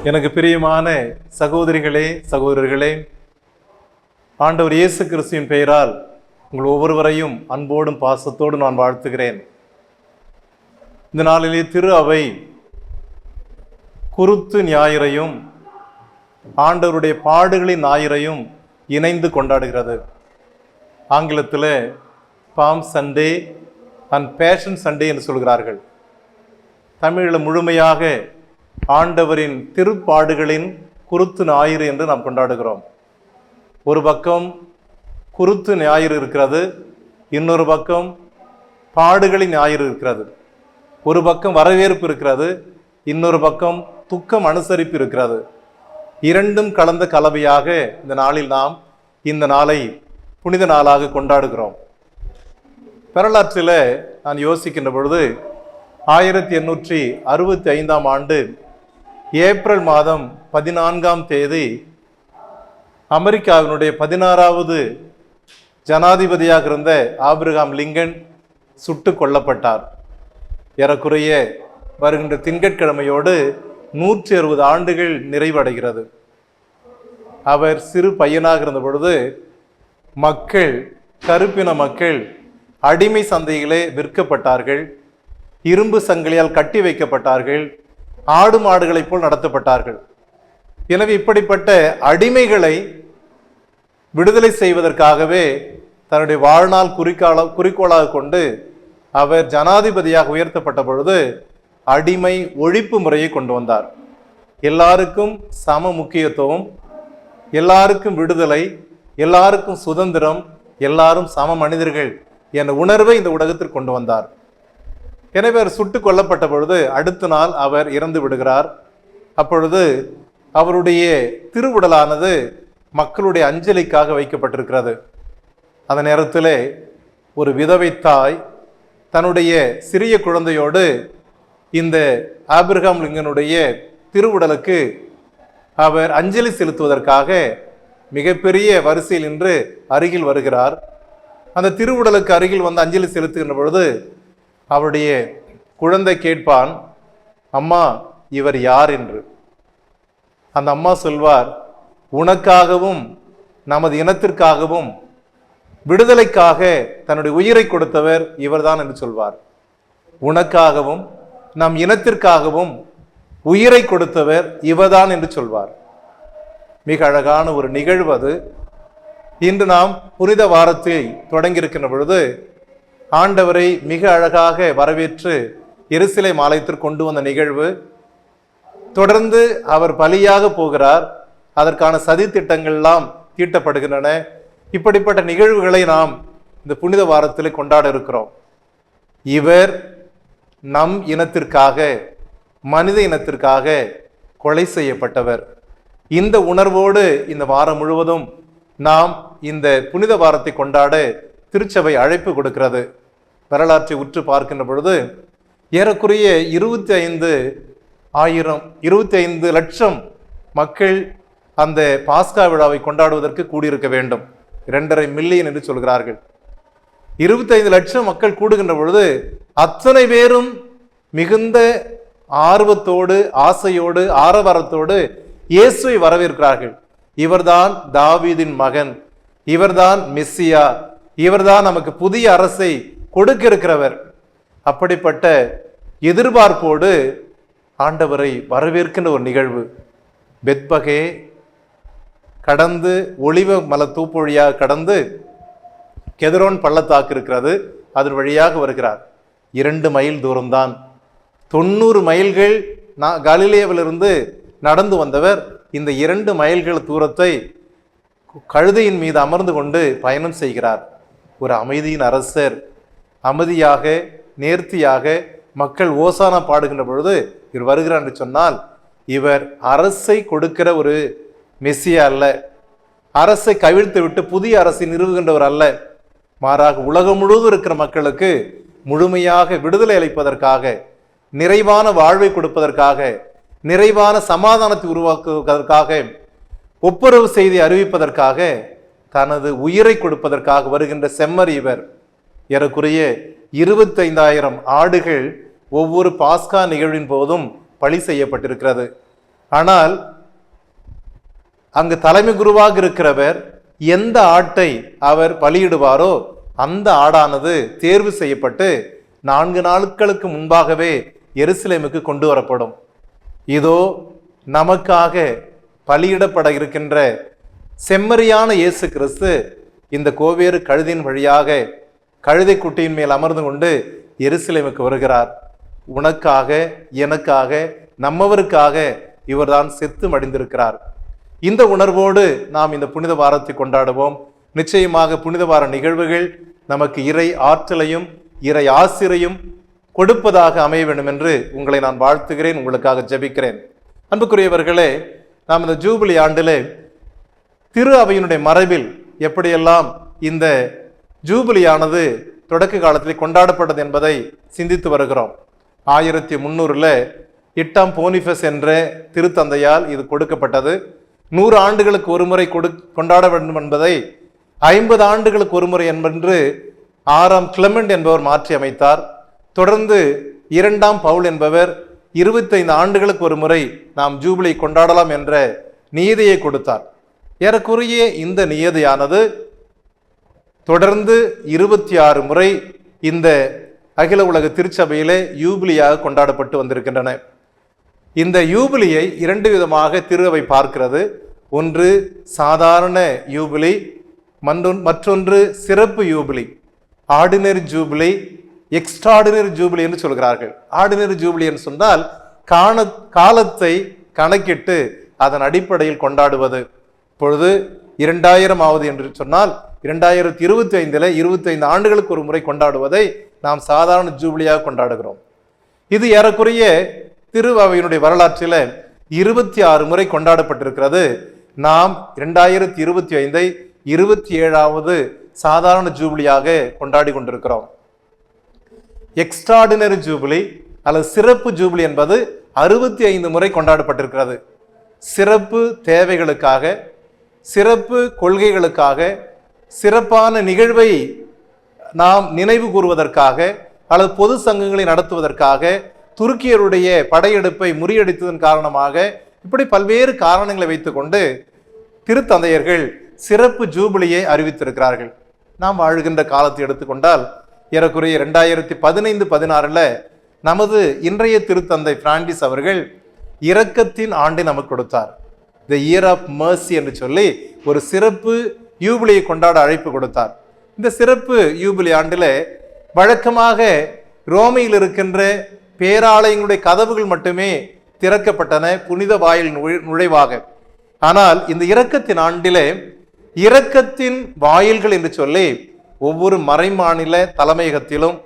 எனக்கு பிரியமான சகோதரிகளே சகோதரர்களே, ஆண்டவர் இயேசு கிறிஸ்துவின் பெயரால் உங்கள் ஒவ்வொருவரையும் அன்போடும் பாசத்தோடு நான் வாழ்த்துகிறேன். இந்த நாளிலே திரு அவை குருத்து ஞாயிறையும் ஆண்டவருடைய பாடுகளின் ஞாயிறையும் இணைந்து கொண்டாடுகிறது. ஆங்கிலத்தில் palm Sunday and passion Sunday என்று சொல்கிறார்கள். தமிழில் முழுமையாக ஆண்டவரின் திருப்பாடுகளின் குருத்து ஞாயிறு என்று நாம் கொண்டாடுகிறோம். ஒரு பக்கம் குருத்து ஞாயிறு இருக்கிறது, இன்னொரு பக்கம் பாடுகளின் ஞாயிறு இருக்கிறது. ஒரு பக்கம் வரவேற்பு இருக்கிறது, இன்னொரு பக்கம் துக்கம் அனுசரிப்பு இருக்கிறது. இரண்டும் கலந்த கலவையாக இந்த நாளில் நாம் இந்த நாளை புனித நாளாக கொண்டாடுகிறோம். வரலாற்றில் நான் யோசிக்கின்ற பொழுது 1865 ஆண்டு ஏப்ரல் மாதம் 14 அமெரிக்காவினுடைய 16வது ஜனாதிபதியாக இருந்த ஆபிரகாம் லிங்கன் சுட்டு கொல்லப்பட்டார். ஏறக்குறைய வருகின்ற திங்கட்கிழமையோடு 160 ஆண்டுகள் நிறைவடைகிறது. அவர் சிறு பையனாக இருந்த பொழுது கருப்பின மக்கள் அடிமை சந்தைகளே விற்கப்பட்டார்கள், இரும்பு சங்கிலியால் கட்டி வைக்கப்பட்டார்கள், ஆடு மாடுகளைப் போல் நடத்தப்பட்டார்கள். எனவே இப்படிப்பட்ட அடிமைகளை விடுதலை செய்வதற்காகவே தன்னுடைய வாழ்நாள் குறிக்கோளாக கொண்டு அவர் ஜனாதிபதியாக உயர்த்தப்பட்ட பொழுது அடிமை ஒழிப்பு முறையை கொண்டு வந்தார். எல்லாருக்கும் சம முக்கியத்துவம், எல்லாருக்கும் விடுதலை, எல்லாருக்கும் சுதந்திரம், எல்லாரும் சம மனிதர்கள் என்ற உணர்வை இந்த உலகத்திற்கு கொண்டு வந்தார். எனவே அவர் சுட்டு கொல்லப்பட்ட பொழுது அடுத்த நாள் அவர் இறந்து விடுகிறார். அப்பொழுது அவருடைய திருவுடலானது மக்களுடைய அஞ்சலிக்காக வைக்கப்பட்டிருக்கிறது. அந்த நேரத்தில் ஒரு விதவை தாய் தன்னுடைய சிறிய குழந்தையோடு இந்த ஆபிரகாம் லிங்கனுடைய திருவுடலுக்கு அவர் அஞ்சலி செலுத்துவதற்காக மிகப்பெரிய வரிசையில் நின்று அருகில் வருகிறார். அந்த திருவுடலுக்கு அருகில் வந்து அஞ்சலி செலுத்துகின்ற பொழுது அவருடைய குழந்தை கேட்பான், அம்மா இவர் யார் என்று. அந்த அம்மா சொல்வார், உனக்காகவும் நமது இனத்திற்காகவும் விடுதலைக்காக தன்னுடைய உயிரை கொடுத்தவர் இவர்தான் என்று சொல்வார். உனக்காகவும் நம் இனத்திற்காகவும் உயிரை கொடுத்தவர் இவர்தான் என்று சொல்வார். மிக அழகான ஒரு நிகழ்வு அது. இன்று நாம் புனித வாரத்தை தொடங்கியிருக்கின்ற பொழுது ஆண்டவரை மிக அழகாக வரவேற்று எருசலேம் ஆலயத்திற்கு கொண்டு வந்த நிகழ்வு. தொடர்ந்து அவர் பலியாக போகிறார். அதற்கான சதி திட்டங்கள் எல்லாம் தீட்டப்படுகின்றன. இப்படிப்பட்ட நிகழ்வுகளை நாம் இந்த புனித வாரத்தில் கொண்டாட இருக்கிறோம். இவர் நம் இனத்திற்காக, மனித இனத்திற்காக கொலை செய்யப்பட்டவர். இந்த உணர்வோடு இந்த வாரம் முழுவதும் நாம் இந்த புனித வாரத்தை கொண்டாட திருச்சபை அழைப்பு கொடுக்கிறது. வரலாற்றை உற்று பார்க்கின்ற பொழுது ஏறக்குறைய 25 லட்சம் மக்கள் அந்த பாஸ்கா விழாவை கொண்டாடுவதற்கு கூடியிருக்க வேண்டும். 2.5 மில்லியன் என்று சொல்கிறார்கள். 25 லட்சம் மக்கள் கூடுகின்ற பொழுது அத்தனை பேரும் மிகுந்த ஆர்வத்தோடு, ஆசையோடு, ஆரவாரத்தோடு இயேசுவை வரவேற்கிறார்கள். இவர்தான் தாவீதின் மகன், இவர்தான் மெஸ்ஸியா, இவர்தான் நமக்கு புதிய அரசை கொடுக்க இருக்கிறவர். அப்படிப்பட்ட எதிர்பார்ப்போடு ஆண்டவரை வரவேற்கின்ற ஒரு நிகழ்வு. பெத்பகே கடந்து ஒளிவ மல தூப்பு வழியாக கடந்து கெதரோன் பள்ளத்தாக்கு இருக்கிறது, அதன் வழியாக வருகிறார். 2 மைல் தூரம்தான். 90 மைல்கள் கலிலேயாவிலிருந்து நடந்து வந்தவர் இந்த 2 மைல்கள் தூரத்தை கழுதையின் மீது அமர்ந்து கொண்டு பயணம் செய்கிறார். ஒரு அமைதியின் அரசர், அமைதியாக நேர்த்தியாக மக்கள் ஓசானா பாடுகின்ற பொழுது இவர் வருகிறார் என்று சொன்னால் இவர் அரசை கொடுக்கிற ஒரு மெஸ்ஸியா அல்ல, அரசை கவிழ்த்து விட்டு புதிய அரசை நிறுவுகின்றவர் அல்ல. மாறாக உலகம் முழுவதும் இருக்கிற மக்களுக்கு முழுமையாக விடுதலை அளிப்பதற்காக, நிறைவான வாழ்வை கொடுப்பதற்காக, நிறைவான சமாதானத்தை உருவாக்குவதற்காக, ஒப்புரவு செய்தி அறிவிப்பதற்காக, தனது உயிரை கொடுப்பதற்காக வருகின்ற செம்மறி இவர். ஏறக்குறைய 25,000 ஆடுகள் ஒவ்வொரு பாஸ்கா நிகழ்வின் போதும் பலி செய்யப்பட்டிருக்கிறது. ஆனால் அங்கு தலைமை குருவாக இருக்கிறவர் எந்த ஆட்டை அவர் பலியிடுவாரோ அந்த ஆடானது தேர்வு செய்யப்பட்டு 4 நாட்களுக்கு முன்பாகவே எருசலேமுக்கு கொண்டு வரப்படும். இதோ நமக்காக பலியிடப்பட இருக்கின்ற செம்மறியான இயேசு கிறிஸ்து இந்த கோவேறு கழுதின் வழியாக கழுதை குட்டியின் மேல் அமர்ந்து கொண்டு எருசலேமுக்கு வருகிறார். உனக்காக, எனக்காக, நம்மவருக்காக இவர்தான் செத்து மடிந்திருக்கிறார். இந்த உணர்வோடு நாம் இந்த புனித வாரத்தை கொண்டாடுவோம். நிச்சயமாக புனித வார நிகழ்வுகள் நமக்கு இறை ஆற்றலையும் இறை ஆசிரையும் கொடுப்பதாக அமைய வேண்டும் என்று உங்களை நான் வாழ்த்துகிறேன், உங்களுக்காக ஜெபிக்கிறேன். அன்புக்குரியவர்களே, நாம் இந்த ஜூபிலி ஆண்டிலே திரு அவையினுடைய மரபில் எப்படியெல்லாம் இந்த ஜூபிலியானது தொடக்க காலத்தில் கொண்டாடப்பட்டது என்பதை சிந்தித்து வருகிறோம். 1300 8ஆம் போனிஃபஸ் என்ற திருத்தந்தையால் இது கொடுக்கப்பட்டது. 100 ஆண்டுகளுக்கு ஒரு முறை கொண்டாட வேண்டும் என்பதை 50 ஆண்டுகளுக்கு ஒரு முறை என்று 6ஆம் கிளமெண்ட் என்பவர் மாற்றி அமைத்தார். தொடர்ந்து 2ஆம் பவுல் என்பவர் 25 ஆண்டுகளுக்கு ஒரு முறை நாம் ஜூபிலி கொண்டாடலாம் என்ற நியதியை கொடுத்தார். ஏறக்குறைய இந்த நியதியானது தொடர்ந்து 26 முறை இந்த அகில உலக திருச்சபையிலே யூபிலியாக கொண்டாடப்பட்டு வந்திருக்கின்றன. இந்த யூபிலியை 2 விதமாக திரு அவை பார்க்கிறது. ஒன்று சாதாரண யூபிலி, மற்றொன்று சிறப்பு யூபிலி. ஆர்டினரி ஜூபிலி, எக்ஸ்ட்ராடினரி ஜூபிலி என்று சொல்கிறார்கள். ஆர்டினரி ஜூபிலி என்று சொன்னால் காலத்தை கணக்கிட்டு அதன் அடிப்படையில் கொண்டாடுவது. இப்பொழுது 2000 என்று சொன்னால் 2025 25 ஆண்டுகளுக்கு ஒரு முறை கொண்டாடுவதை நாம் சாதாரண ஜூபிலியாக கொண்டாடுகிறோம். இது ஏறக்குறைய திரு அவையினுடைய வரலாற்றில் 26 முறை கொண்டாடப்பட்டிருக்கிறது. நாம் 2025 27வது சாதாரண ஜூபிலியாக கொண்டாடி கொண்டிருக்கிறோம். எக்ஸ்ட்ராடினரி ஜூபிலி அல்லது சிறப்பு ஜூபிலி என்பது 65 முறை கொண்டாடப்பட்டிருக்கிறது. சிறப்பு தேவைகளுக்காக, சிறப்பு கொள்கைகளுக்காக, சிறப்பான நிகழ்வை நாம் நினைவு கூறுவதற்காக அல்லது பொது சங்கங்களை நடத்துவதற்காக, துருக்கியருடைய படையெடுப்பை முறியடித்ததன் காரணமாக, இப்படி பல்வேறு காரணங்களை வைத்துக்கொண்டு திருத்தந்தையர்கள் சிறப்பு ஜூபிலியை அறிவித்திருக்கிறார்கள். நாம் வாழ்கின்ற காலத்தை எடுத்துக்கொண்டால் ஏறக்குறைய 2015-16 நமது இன்றைய திருத்தந்தை பிரான்சிஸ் அவர்கள் இரக்கத்தின் ஆண்டை நமக்கு கொடுத்தார். தி இயர் ஆஃப் மர்சி என்று சொல்லி ஒரு சிறப்பு யூபிலியை கொண்டாட அழைப்பு கொடுத்தார். இந்த சிறப்பு யூபிலி ஆண்டில் வழக்கமாக ரோமையில் இருக்கின்ற பேராலயங்களுடைய கதவுகள் மட்டுமே திறக்கப்பட்டன, புனித வாயில் நுழைவாக. ஆனால் இந்த இரக்கத்தின் ஆண்டிலே இரக்கத்தின் வாயில்கள் என்று சொல்லி ஒவ்வொரு மறைமாநில தலைமையகத்திலும்,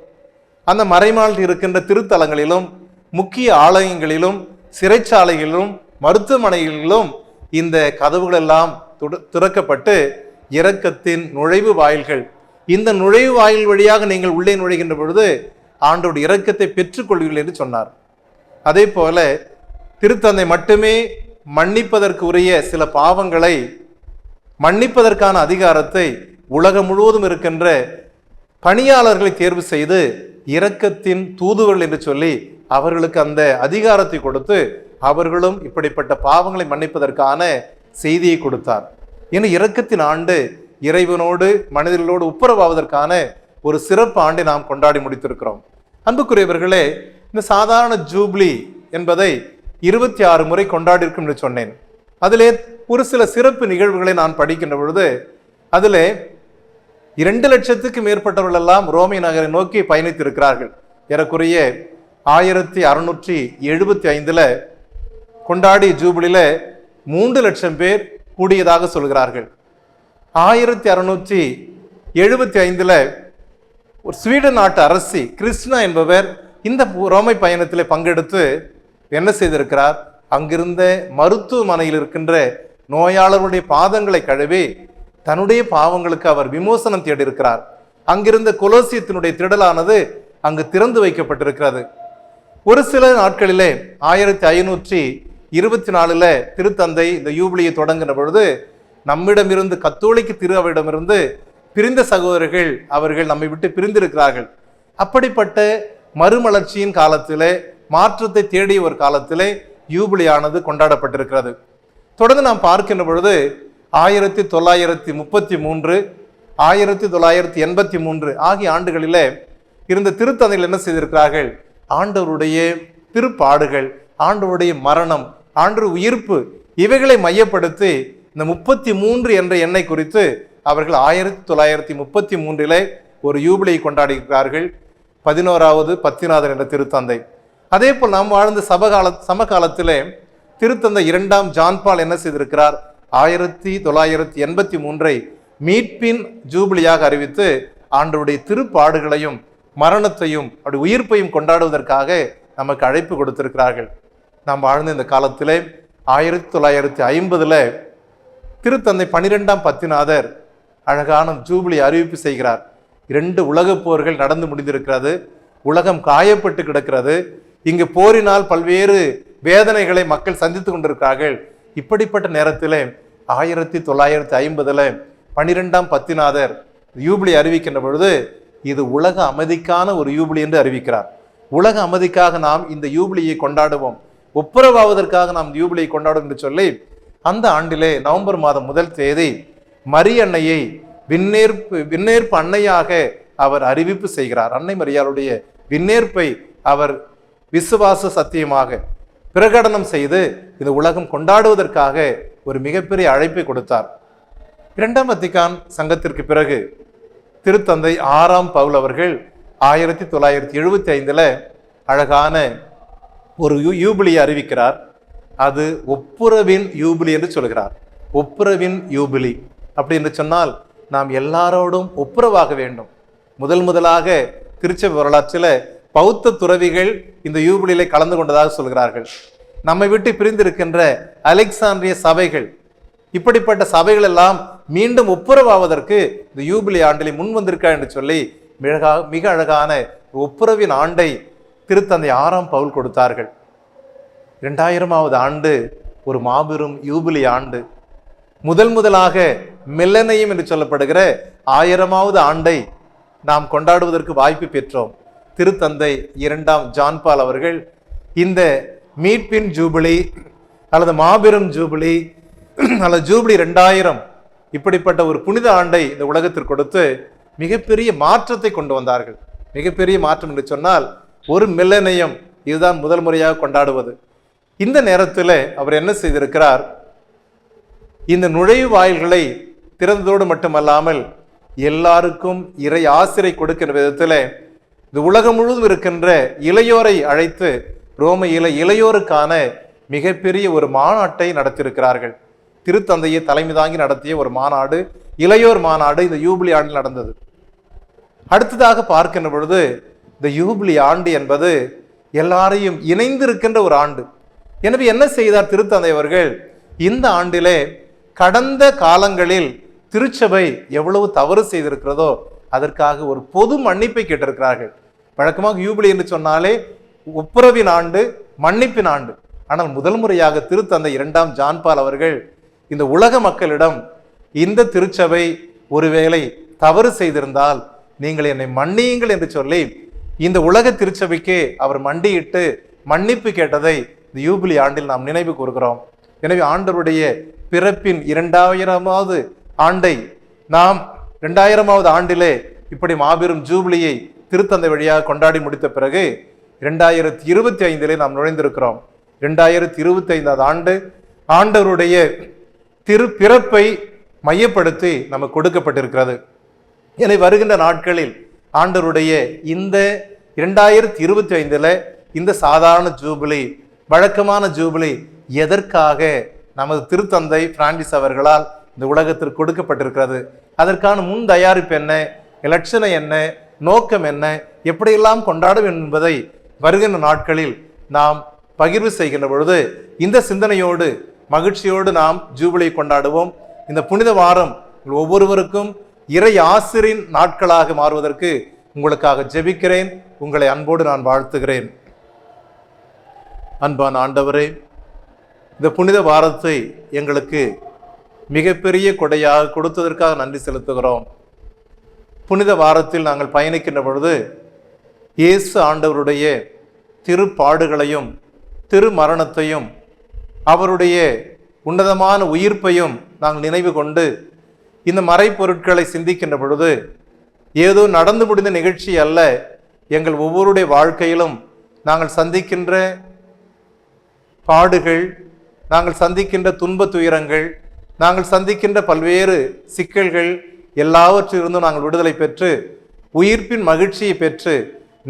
அந்த மறைமாநிலத்தில் இருக்கின்ற திருத்தலங்களிலும், முக்கிய ஆலயங்களிலும், சிறைச்சாலைகளிலும், மருத்துவமனைகளிலும் இந்த கதவுகள் எல்லாம் திறக்கப்பட்டு இரக்கத்தின் நுழைவு வாயில்கள். இந்த நுழைவு வாயில் வழியாக நீங்கள் உள்ளே நுழைகின்ற பொழுது ஆண்டோட இரக்கத்தை பெற்றுக்கொள்வீர்கள் என்று சொன்னார். அதே போல திருத்தந்தை மட்டுமே மன்னிப்பதற்கு உரிய சில பாவங்களை மன்னிப்பதற்கான அதிகாரத்தை உலகம் முழுவதும் இருக்கின்ற பணியாளர்களை தேர்வு செய்து இரக்கத்தின் தூதுவர்கள் என்று சொல்லி அவர்களுக்கு அந்த அதிகாரத்தை கொடுத்து அவர்களும் இப்படிப்பட்ட பாவங்களை மன்னிப்பதற்கான செய்தியை கொடுத்தார். இன்னும் இரக்கத்தின் ஆண்டு இறைவனோடு மனிதர்களோடு ஒப்புரவாவதற்கான ஒரு சிறப்பு ஆண்டை நாம் கொண்டாடி முடித்திருக்கிறோம். அன்புக்குரியவர்களே, இந்த சாதாரண ஜூப்ளி என்பதை 26 முறை கொண்டாடி இருக்கும் என்று சொன்னேன். அதிலே ஒரு சில சிறப்பு நிகழ்வுகளை நான் படிக்கின்ற பொழுது அதிலே 2 லட்சத்துக்கு மேற்பட்டவர்கள் எல்லாம் ரோமை நகரை நோக்கி பயணித்திருக்கிறார்கள். ஏறக்குறைய 1675 கொண்டாடிய ஜூபிலியில 3 லட்சம் பேர் கூடியதாக சொல்கிறார்கள். 1675 ஒரு ஸ்வீடன் நாட்டு அரசி கிறிஸ்டினா என்பவர் இந்த ரோமை பயணத்தில் பங்கெடுத்து என்ன செய்திருக்கிறார், அங்கிருந்த மருத்துவமனையில் இருக்கின்ற நோயாளர்களுடைய பாதங்களை கழுவி தன்னுடைய பாவங்களுக்கு அவர் விமோசனம் தேடி இருக்கிறார். அங்கிருந்த கொலோசியத்தினுடைய திடலானது அங்கு திறந்து வைக்கப்பட்டிருக்கிறது. ஒரு சில நாட்களிலே 1524 திருத்தந்தை இந்த யூபிலியை தொடங்குகிற பொழுது நம்மிடமிருந்து கத்தோலிக்க திரு அவையிடமிருந்து பிரிந்த சகோதரர்கள் அவர்கள் நம்மை விட்டு பிரிந்திருக்கிறார்கள். அப்படிப்பட்ட மறுமலர்ச்சியின் காலத்திலே, மாற்றத்தை தேடிய ஒரு காலத்திலே யூபிலியானது கொண்டாடப்பட்டிருக்கிறது. தொடர்ந்து நாம் பார்க்கின்ற பொழுது 1933 1983 ஆகிய ஆண்டுகளிலே இருந்த திருத்தந்தைகள் என்ன செய்திருக்கிறார்கள்? ஆண்டவருடைய திருப்பாடுகள், ஆண்டவருடைய மரணம், ஆண்டவர் உயிர்ப்பு, இவைகளை மையப்படுத்தி இந்த 33 என்ற எண்ணை குறித்து அவர்கள் 1933 ஒரு யூபிலியை கொண்டாடுகிறார்கள். 11வது பத்திநாதர் என்ற திருத்தந்தை. அதே போல் நாம் வாழ்ந்த சமகாலத்திலே திருத்தந்தை 2ஆம் ஜான்பால் என்ன செய்திருக்கிறார்? 1983 மீட்பின் ஜூபிலியாக அறிவித்து ஆண்டவருடைய திருப்பாடுகளையும் மரணத்தையும் அப்படி உயிர்ப்பையும் கொண்டாடுவதற்காக நமக்கு அழைப்பு கொடுத்திருக்கிறார்கள். நாம் வாழ்ந்த இந்த காலத்திலே 1950 திருத்தந்தை 12ஆம் பத்திநாதர் அழகான ஜூபிலி அறிவிப்பு செய்கிறார். 2 உலகப் போர்கள் நடந்து முடிந்திருக்கிறது. உலகம் காயப்பட்டு கிடக்கிறது. இங்கு போரினால் பல்வேறு வேதனைகளை மக்கள் சந்தித்து கொண்டிருக்கிறார்கள். இப்படிப்பட்ட நேரத்திலே 1950 12ஆம் பத்திநாதர் யூபிலி அறிவிக்கின்ற பொழுது இது உலக அமைதிக்கான ஒரு யூபிலி என்று அறிவிக்கிறார். உலக அமைதிக்காக நாம் இந்த யூபிலியை கொண்டாடுவோம், ஒப்புரவாவதற்காக நாம் யூபிலியை கொண்டாடுவோம் என்று சொல்லி அந்த ஆண்டிலே நவம்பர் மாதம் 1 தேதி மரியன்னையை விண்ணேற்பு அன்னையாக அவர் அறிவிப்பு செய்கிறார். அன்னை மரியாளுடைய விண்ணேற்பை அவர் விசுவாச சத்தியமாக பிரகடனம் செய்து இந்த உலகம் கொண்டாடுவதற்காக ஒரு மிகப்பெரிய அழைப்பை கொடுத்தார். 2ஆம் வத்திக்கான் சங்கத்திற்கு பிறகு திருத்தந்தை 6ஆம் பவுல் அவர்கள் 1975 அழகான ஒரு யூபிலியை அறிவிக்கிறார். அது ஒப்புரவின் யூபிலி என்று சொல்கிறார். ஒப்புரவின் யூபிலி அப்படி என்று சொன்னால் நாம் எல்லாரோடும் ஒப்புரவாக வேண்டும். முதலாக திருச்சபை வரலாற்றில் பௌத்த துறவிகள் இந்த யூபிலியிலே கலந்து கொண்டதாக சொல்கிறார்கள். நம்மை விட்டு பிரிந்திருக்கின்ற அலெக்சாந்திரிய சபைகள், இப்படிப்பட்ட சபைகள் எல்லாம் மீண்டும் ஒப்புரவாவதற்கு இந்த யூபிலி ஆண்டிலே முன் வந்திருக்கா என்று சொல்லி மிக அழகான ஒப்புரவின் ஆண்டை திருத்தந்தை 6ஆம் பவுல் கொடுத்தார்கள். 2000வது ஆண்டு ஒரு மாபெரும் யூபிலி ஆண்டு. முதலாக மில்லனியம் என்று சொல்லப்படுகிற 1000வது ஆண்டை நாம் கொண்டாடுவதற்கு வாய்ப்பு பெற்றோம். திருத்தந்தை 2ஆம் ஜான்பால் அவர்கள் இந்த மீட்பின் ஜூபிலி அல்லது மாபெரும் ஜூபிலி அல்லது ஜூபிலி 2000 இப்படிப்பட்ட ஒரு புனித ஆண்டை இந்த உலகத்திற்கு கொடுத்து மிகப்பெரிய மாற்றத்தை கொண்டு வந்தார்கள். மிகப்பெரிய மாற்றம் என்று சொன்னால் ஒரு மில்லனியம், இதுதான் முதல் முறையாக கொண்டாடுவது. இந்த நேரத்தில் அவர் என்ன செய்திருக்கிறார்? இந்த நுழைவு வாயில்களை திறந்ததோடு மட்டுமல்லாமல் எல்லாருக்கும் இறை ஆசிரை கொடுக்கின்ற விதத்தில் இந்த உலகம் முழுவதும் இருக்கின்ற இளையோரை அழைத்து ரோம இளையோருக்கான மிகப்பெரிய ஒரு மாநாட்டை நடத்தியிருக்கிறார்கள். திருத்தந்தையை தலைமை தாங்கி நடத்திய ஒரு மாநாடு, இளையோர் மாநாடு இந்த யூபிலி ஆண்டில் நடந்தது. அடுத்ததாக பார்க்கின்ற பொழுது இந்த யூபிலி ஆண்டு என்பது எல்லாரையும் இணைந்திருக்கின்ற ஒரு ஆண்டு. எனவே என்ன செய்தார் திருத்தந்தை அவர்கள்? இந்த ஆண்டிலே கடந்த காலங்களில் திருச்சபை எவ்வளவு தவறு செய்திருக்கிறதோ அதற்காக ஒரு பொது மன்னிப்பை கேட்டிருக்கிறார்கள். வழக்கமாக யூபிலி என்று சொன்னாலே ஒப்புரவின் ஆண்டு, மன்னிப்பின் ஆண்டு. ஆனால் முதல் முறையாக திருத்தந்தை 2ஆம் ஜான்பால் அவர்கள் இந்த உலக மக்களிடம் இந்த திருச்சபை ஒருவேளை தவறு செய்திருந்தால் நீங்கள் என்னை மன்னியுங்கள் என்று சொல்லி இந்த உலக திருச்சபைக்கு அவர் மண்டியிட்டு மன்னிப்பு கேட்டதை இந்த யூபிலி ஆண்டில் நாம் நினைவு கூறுகிறோம். எனவே ஆண்டவருடைய பிறப்பின் 2000வது ஆண்டை நாம் 2000வது ஆண்டிலே இப்படி மாபெரும் ஜூபிலியை திருத்தந்தை வழியாக கொண்டாடி முடித்த பிறகு 2025 நாம் நுழைந்திருக்கிறோம். 2025வது ஆண்டு ஆண்டவருடைய பிறப்பை மையப்படுத்தி நமக்கு கொடுக்கப்பட்டிருக்கிறது. என வருகின்ற நாட்களில் ஆண்டவருடைய இந்த 2025 இந்த சாதாரண ஜூபிலி, வழக்கமான ஜூபிலி எதற்காக நமது திருத்தந்தை பிரான்சிஸ் அவர்களால் இந்த உலகத்திற்கு கொடுக்கப்பட்டிருக்கிறது, அதற்கான முன் தயாரிப்பு என்ன, இலட்சணம் என்ன, நோக்கம் என்ன, எப்படியெல்லாம் கொண்டாடும் என்பதை வருகின்ற நாட்களில் நாம் பகிர்வு செய்கின்ற பொழுது இந்த சிந்தனையோடு மகிழ்ச்சியோடு நாம் ஜூபிலியை கொண்டாடுவோம். இந்த புனித வாரம் ஒவ்வொருவருக்கும் இறை ஆசிரின் நாட்களாக மாறுவதற்கு உங்களுக்காக ஜெபிக்கிறேன். உங்களை அன்போடு நான் வாழ்த்துகிறேன். அன்பான ஆண்டவரே, இந்த புனித வாரத்தை எங்களுக்கு மிகப்பெரிய கொடையாக கொடுத்ததற்காக நன்றி செலுத்துகிறோம். புனித வாரத்தில் நாங்கள் பயணிக்கின்ற பொழுது இயேசு ஆண்டவருடைய திருப்பாடுகளையும் திருமரணத்தையும் அவருடைய உன்னதமான உயிர்ப்பையும் நாங்கள் நினைவு கொண்டு இந்த மறைப்பொருட்களை சிந்திக்கின்ற பொழுது ஏதோ நடந்து முடிந்த நிகழ்ச்சி அல்ல, எங்கள் ஒவ்வொருடைய வாழ்க்கையிலும் நாங்கள் சந்திக்கின்ற பாடுகள், நாங்கள் சந்திக்கின்ற துன்ப துயரங்கள், நாங்கள் சந்திக்கின்ற பல்வேறு சிக்கல்கள் எல்லாவற்றிலிருந்தும் நாங்கள் விடுதலை பெற்று உயிர்ப்பின் மகிழ்ச்சியை பெற்று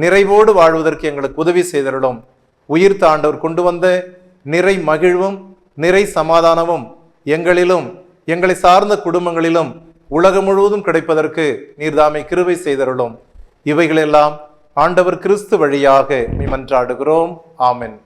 நிறைவோடு வாழ்வதற்கு எங்களுக்கு உதவி செய்தருளும். உயிர்த்த ஆண்டவர் கொண்டு வந்த நிறை மகிழ்வும் நிறை சமாதானமும் எங்களிலும் எங்களை சார்ந்த குடும்பங்களிலும் உலகம் முழுவதும் கிடைப்பதற்கு நீர்தாமை கிருபை செய்தருளும். இவைகளெல்லாம் ஆண்டவர் கிறிஸ்து வழியாக மன்றாடுகிறோம். ஆமென்.